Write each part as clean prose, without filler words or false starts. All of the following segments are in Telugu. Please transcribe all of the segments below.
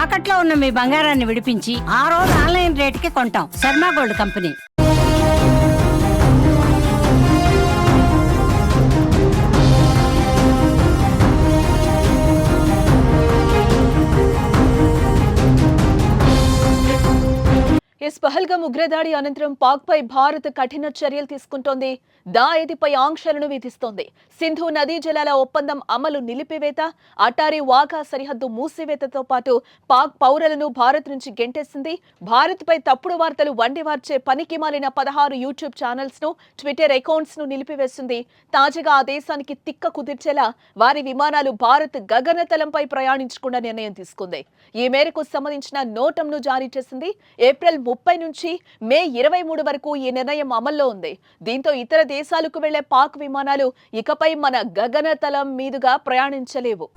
తాకట్లో ఉన్న మీ బంగారాన్ని విడిపించి ఆ రోజు ఆన్లైన్ రేటుకి కొంటాం. Sharma gold company. పహల్గాం ఉగ్రదాడి అనంతరం పాక్ పై భారత్ కఠిన చర్యలు తీసుకుంటోంది. దాయదిపై ఆంక్షలను విధిస్తోంది. సింధు నదీ జలాల ఒప్పందం అమలు నిలిపివేత, అటారీ వాఘా సరిహద్దు మూసివేతతో పాటు పాక్ పౌరులను భారత్ నుంచి గెంటేసింది. భారత్ పై తప్పుడు వార్తలు వండివార్చే పనికి మాలిన 16 యూట్యూబ్ ఛానల్స్ ను, ట్విట్టర్ అకౌంట్స్ ను నిలిపివేసింది. తాజాగా ఆ దేశానికి తిక్క కుదిర్చేలా వారి విమానాలు భారత్ గగనతలంపై ప్రయాణించకుండా నిర్ణయం తీసుకుంది. ఈ మేరకు సంబంధించిన నోటంను జారీ చేసింది. ఏప్రిల్ 30 నుంచి మే 23 వరకు ఈ నిర్ణయం అమల్లో ఉంది. దీంతో ఇతర దేశాలకు వెళ్లే పాక్ విమానాలు ఇకపై మన గగనతలం మీదుగా ప్రయాణించలేవు.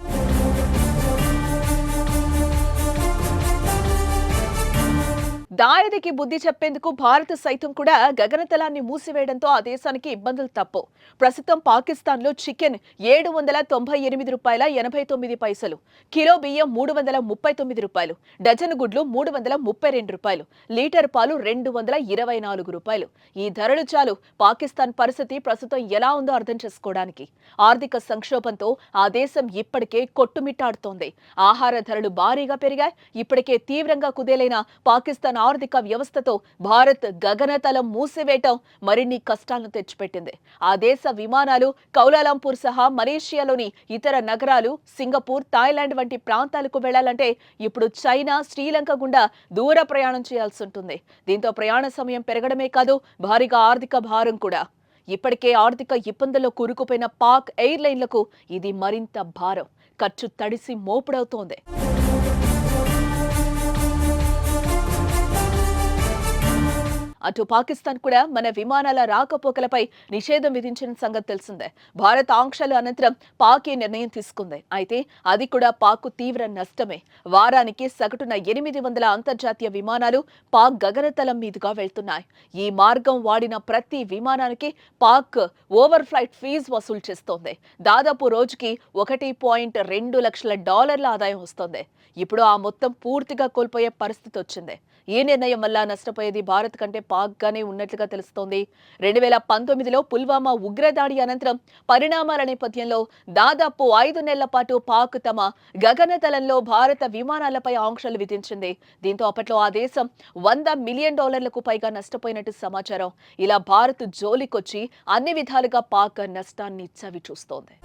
దాయదికి బుద్ధి చెప్పేందుకు భారత్ సైతం కూడా గగనతలాన్ని మూసివేయడంతో ఆ దేశానికి ఇబ్బందులు తప్పవు. ప్రస్తుతం పాకిస్తాన్లో చికెన్ $798.89, కిలో బియ్యం $339, డజను గుడ్లు $332, లీటర్ పాలు $224. ఈ ధరలు చాలు పాకిస్తాన్ పరిస్థితి ప్రస్తుతం ఎలా ఉందో అర్థం చేసుకోవడానికి. ఆర్థిక సంక్షోభంతో ఆ దేశం ఇప్పటికే కొట్టుమిట్టాడుతోంది. ఆహార ధరలు భారీగా పెరిగాయి. ఇప్పటికే తీవ్రంగా కుదేలైన పాకిస్తాన్ ఆర్థిక వ్యవస్థతో భారత్ గగనతలం మూసివేయటం మరిన్ని కష్టాలను తెచ్చిపెట్టింది. ఆ దేశ విమానాలు కౌలాలంపూర్ సహా మలేషియాలోని ఇతర నగరాలు, సింగపూర్, థాయిలాండ్ వంటి ప్రాంతాలకు వెళ్లాలంటే ఇప్పుడు చైనా, శ్రీలంక గుండా దూర ప్రయాణం చేయాల్సి ఉంటుంది. దీంతో ప్రయాణ సమయం పెరగడమే కాదు, భారీగా ఆర్థిక భారం కూడా. ఇప్పటికే ఆర్థిక ఇబ్బందుల్లో కూరుకుపోయిన పాక్ ఎయిర్లైన్లకు ఇది మరింత భారం. ఖర్చు తడిసి మోపుడవుతోంది. అటు పాకిస్తాన్ కూడా మన విమానాల రాకపోకలపై నిషేధం విధించిన సంగతి తెలిసిందే. భారత్ ఆంక్షల అనంతరం పాక్ ఈ నిర్ణయం తీసుకుంది. అయితే అది కూడా పాక్ తీవ్ర నష్టమే. వారానికి సగటున 800 అంతర్జాతీయ విమానాలు పాక్ గగనతలం మీదుగా వెళ్తున్నాయి. ఈ మార్గం వాడిన ప్రతి విమానానికి పాక్ ఓవర్ ఫ్లైట్ ఫీజు వసూలు చేస్తోంది. దాదాపు రోజుకి $1.2 లక్షల ఆదాయం వస్తోంది. ఇప్పుడు ఆ మొత్తం పూర్తిగా కోల్పోయే పరిస్థితి వచ్చింది. ఈ నిర్ణయం వల్ల నష్టపోయేది భారత్ కంటే పాక్ గానే ఉన్నట్లుగా తెలుస్తోంది. 2019లో పుల్వామా ఉగ్రదాడి అనంతరం పరిణామాల నేపథ్యంలో దాదాపు 5 నెలల పాటు పాక్ తమ గగనతలంలో భారత విమానాలపై ఆంక్షలు విధించింది. దీంతో అప్పట్లో ఆ దేశం $100 మిలియన్ పైగా నష్టపోయినట్టు సమాచారం. ఇలా భారత్ జోలికొచ్చి అన్ని విధాలుగా పాక్ నష్టాన్ని చవి చూస్తోంది.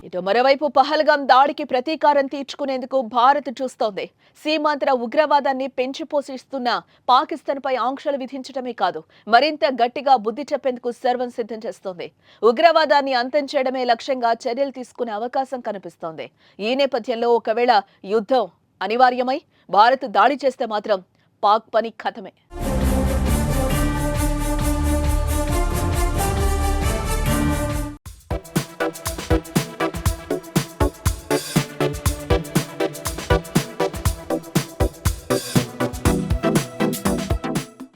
ఇటు మరోవైపు పహల్గాం దాడికి ప్రతీకారం తీర్చుకునేందుకు భారత్ చూస్తోంది. సీమాంతర ఉగ్రవాదాన్ని పెంచి పోషిస్తున్న పాకిస్తాన్ పై ఆంక్షలు విధించడమే కాదు, మరింత గట్టిగా బుద్ధి చెప్పేందుకు సర్వం సిద్ధం చేస్తోంది. ఉగ్రవాదాన్ని అంతం చేయడమే లక్ష్యంగా చర్యలు తీసుకునే అవకాశం కనిపిస్తోంది. ఈ నేపథ్యంలో ఒకవేళ యుద్ధం అనివార్యమై భారత్ దాడి చేస్తే మాత్రం పాక్ పని ఖతమే.